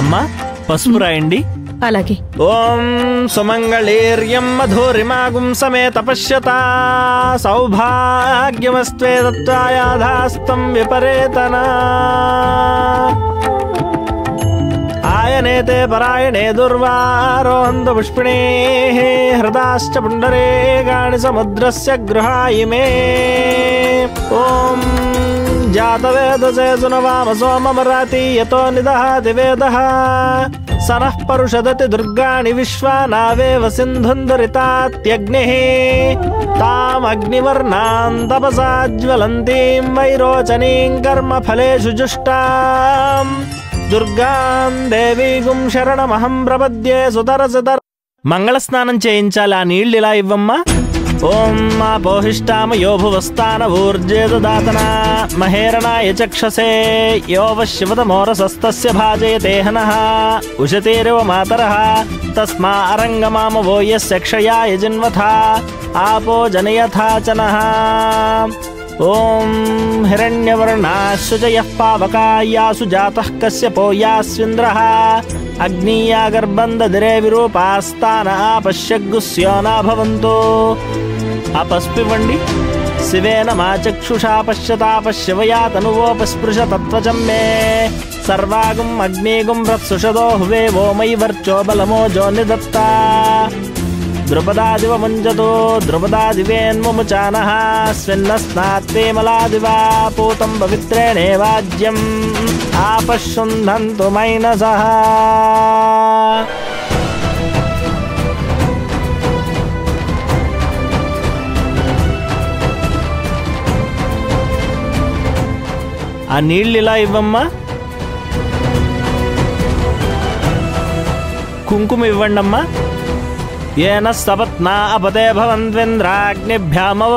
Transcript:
అమ్మా పసుపు రాయండి. అలాగే. ఓం సుమంగళీర్యం మధురిమాగుం సమేత పశ్యత సౌభాగ్యమస్త్వే దత్వాయాధాస్తం విపరేతనా ఆయనేతే పరాయణే దుర్వారోహంత పుష్పిణే హృదాశ్చ పుండరీకాణి సముద్రస్య గృహాయిమే. ఓం జాతవేదసే సునవామ సోమమరాతి యతో నిదహాతి వేదః సనః పరుషదతి దుర్గాణి విశ్వానావేవ సింధుందరితాత్యగ్నిః తామగ్నివర్ణాం తపసా జ్వలంతీం వైరోచనీం కర్మఫలేషు జుష్టాం దుర్గాం దేవీగుం శరణమహం ప్రపద్యే సుతరసతర. మంగళ స్నానం చేయించాలి. ఆ నీళ్ళు ఇలా ఇవ్వమ్మా. ఓం ఆపోహిష్టామయో భువస్థాన ఊర్జే దదాతన మహేరణాయ చక్షసే యోవశివతమోరసస్తస్య భాజయతే హనః ఉషతీరివ మాతరః తస్మా అరంగమామవో యస్య క్షయాయ జిన్వథ ఆపో జనయథాచనః. ఓం హిరణ్యవర్ణాశుచయః పావకాయాసు జాతః కశ్యపో యాస్వింద్రః అగ్నీయా గర్భందదిరే విరూపాస్తాన ఆపశ్యగ్గుస్యోనా భవంతు. ఆ పసుపు ఇవ్వండి. శివేన మా చక్షుషా పశ్యతా పశ్యవయా తనువోపస్పృశ తత్వచం మే సర్వాగం అగ్నిగుం రత్సుషదో హువే ఓమై వర్చో బలమోజో నిదత్తా ద్రుపదాదివ ముంజతో ద్రుపదాదివేన్ముచానః స్విన్నస్నాత్వేమలాదివా పూతం పవిత్రేణే వాజ్యం ఆపశుంధంతు మైనసః. ఆ నీళ్ళు ఇలా ఇవ్వమ్మా. కుంకుమ ఇవ్వండి అమ్మా. येन सपत्ना अपते भवन्त्विन्द्राग्निभ्यामव